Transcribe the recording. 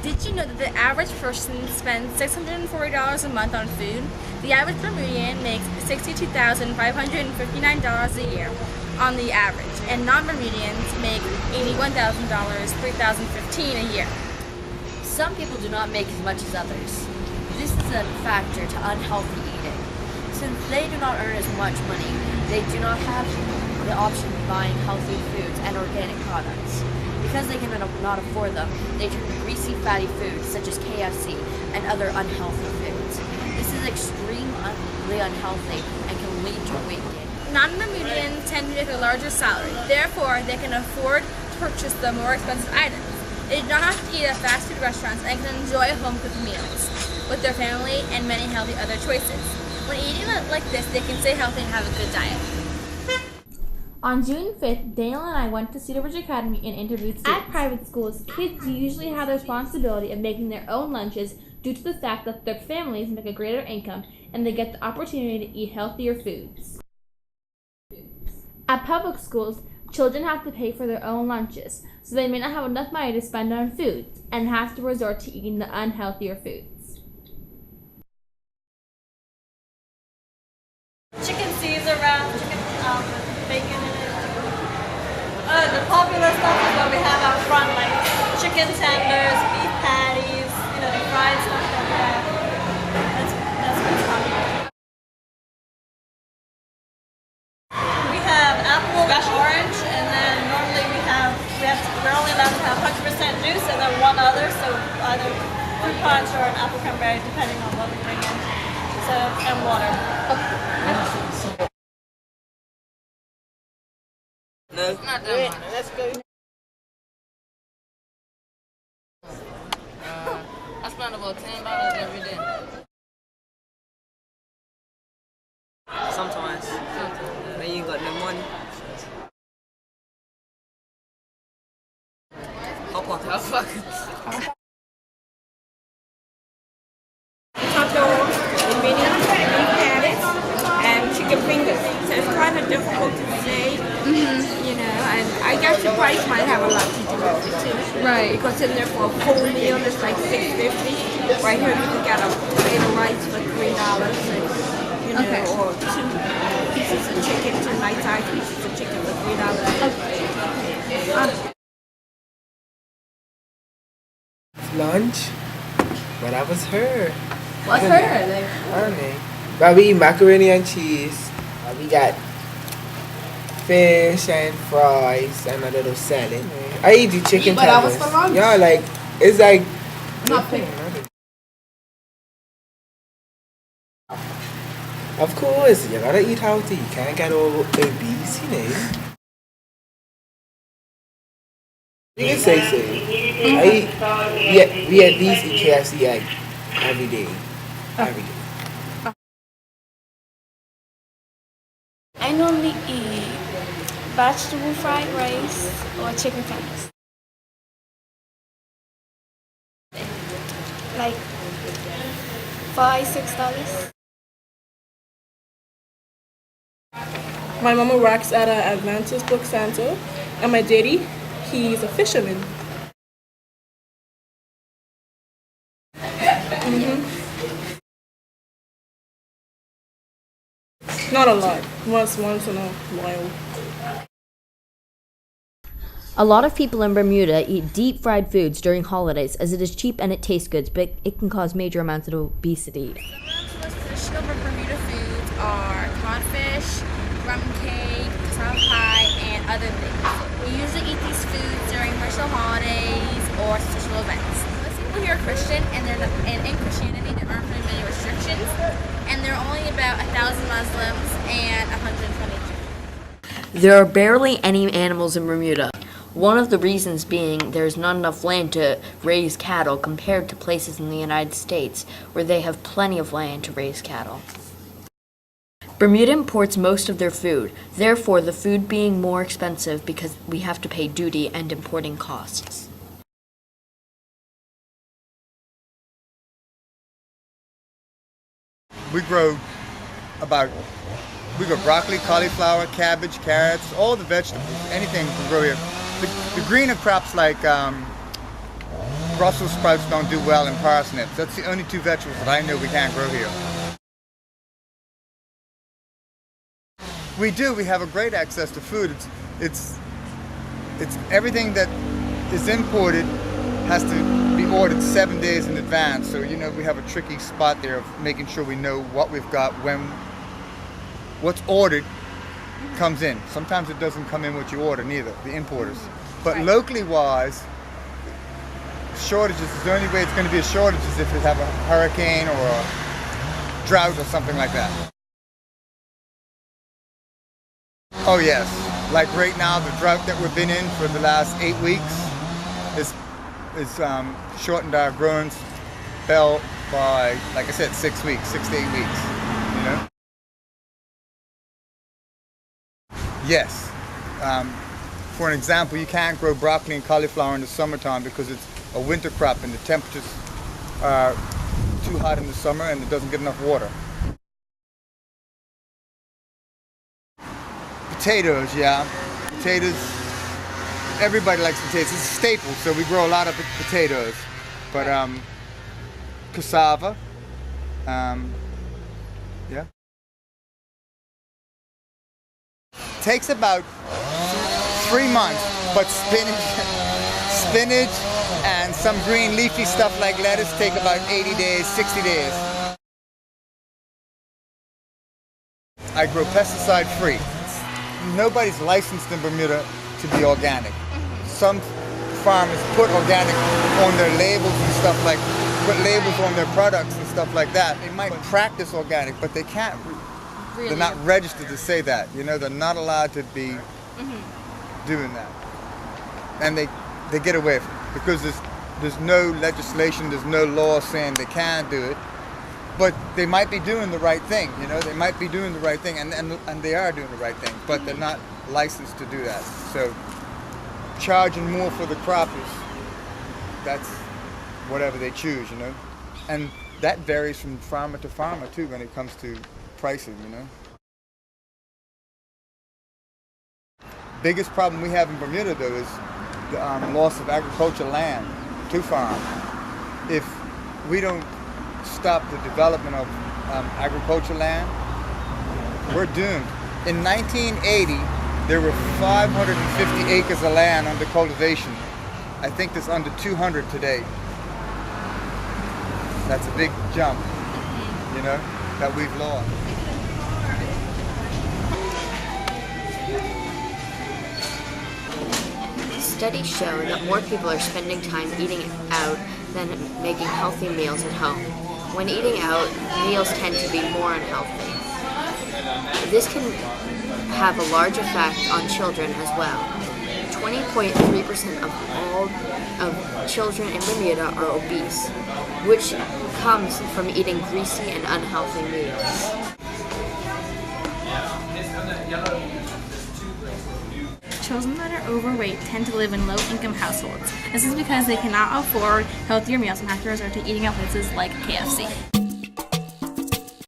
Did you know that the average person spends $640 a month on food? The average Bermudian makes $62,559 a year on the average, and non-Bermudians make $81,000, $3,015 a year. Some people do not make as much as others. This is a factor to unhealthy eating. Since they do not earn as much money, they do not have the option of buying healthy foods and organic products. Because they cannot afford them, they turn to greasy, fatty foods such as KFC and other unhealthy foods. This is extremely unhealthy and can lead to weight gain. Non-Bermudians tend to make a larger salary, therefore they can afford to purchase the more expensive items. They do not have to eat at fast food restaurants and can enjoy home-cooked meals with their family and many healthy other choices. When eating like this, they can stay healthy and have a good diet. On June 5th, Daniel and I went to Cedar Ridge Academy and interviewed students. At private schools, kids usually have the responsibility of making their own lunches due to the fact that their families make a greater income and they get the opportunity to eat healthier foods. At public schools, children have to pay for their own lunches, so they may not have enough money to spend on food and have to resort to eating the unhealthier foods. Chicken Caesar wrap, chicken bacon in it. The popular stuff is what we have out front, like chicken tenders, beef patties, the fried stuff that we have. That's what's popular. We have apple and orange, and then normally we're only allowed to have 100% juice, and then one other, so either fruit punch or an apple cranberry, depending on what we bring in. So, and water. No, not that much. Let's go. I spend about $10 every day. Sometimes. When you ain't got no money. Hot pockets. Hot dogs, mini beef patties, and chicken fingers. So it's kind of difficult to say, and I guess the price might have a lot to do with it too. Right. Because in there for a full meal it's like $6.50. Right here you can get a plate of rice for $3, and or 2 pieces of chicken, 2 nice-sized pieces of chicken for $3. Lunch? But that was her. What's her? Honey. But we eat macaroni and cheese. We got fish and fries and a little salad. I eat the chicken But that was tenders. for lunch? Yeah, it's like Nothing. Of course, you gotta eat healthy. You can't get all obese, You can say so. We at least eat KFC every day. Every day. I normally eat vegetable fried rice or chicken tenders. Like $5-6. My mama works at an Adventist book center, and my daddy, he's a fisherman. Not a lot. Once in a while. A lot of people in Bermuda eat deep fried foods during holidays as it is cheap and it tastes good, but it can cause major amounts of obesity. Some of the most traditional Bermuda foods are codfish, rum cake, salmon pie, and other things. We usually eat these foods during special holidays or special events. Most people here are Christian, and in Christianity there aren't very many restrictions, and there are only about 1,000 Muslims and 120 Jews. There are barely any animals in Bermuda. One of the reasons being there's not enough land to raise cattle compared to places in the United States where they have plenty of land to raise cattle. Bermuda imports most of their food, therefore the food being more expensive because we have to pay duty and importing costs. We grow broccoli, cauliflower, cabbage, carrots, all the vegetables, anything we can grow here. The greener crops like Brussels sprouts don't do well, and parsnips. That's the only two vegetables that I know we can't grow here. We do. We have a great access to food. It's everything that is imported has to be ordered 7 days in advance. So we have a tricky spot there of making sure we know what we've got when what's ordered comes in. Sometimes it doesn't come in what you order, neither the importers. But locally wise, shortages, the only way it's going to be a shortage is if we have a hurricane or a drought or something like that. Oh yes, like right now, the drought that we've been in for the last 8 weeks is shortened our growing spell by, like I said, 6 weeks, 6 to 8 weeks. Yes. For an example, you can't grow broccoli and cauliflower in the summertime because it's a winter crop and the temperatures are too hot in the summer and it doesn't get enough water. Potatoes, yeah. Potatoes, everybody likes potatoes. It's a staple, so we grow a lot of potatoes. But cassava, yeah. Takes about 3 months, but spinach and some green leafy stuff like lettuce take about 80 days, 60 days. I grow pesticide free. Nobody's licensed in Bermuda to be organic. Some farmers put organic on their labels and stuff like, put labels on their products and stuff like that. They might practice organic, but they can't. Really? They're not registered to say that. They're not allowed to be doing that. And they get away from it because there's no legislation, there's no law saying they can't do it. But they might be doing the right thing, they might be doing the right thing, and they are doing the right thing, but they're not licensed to do that. So charging more for the crop that's whatever they choose, And that varies from farmer to farmer too when it comes to pricing, Biggest problem we have in Bermuda though is the loss of agricultural land to farm. If we don't stop the development of agricultural land, we're doomed. In 1980, there were 550 acres of land under cultivation. I think there's under 200 today. That's a big jump, that we've lost. Studies show that more people are spending time eating out than making healthy meals at home. When eating out, meals tend to be more unhealthy. This can have a large effect on children as well. 20.3% of all of children in Bermuda are obese, which comes from eating greasy and unhealthy meals. Children that are overweight tend to live in low-income households. This is because they cannot afford healthier meals and have to resort to eating at places like KFC.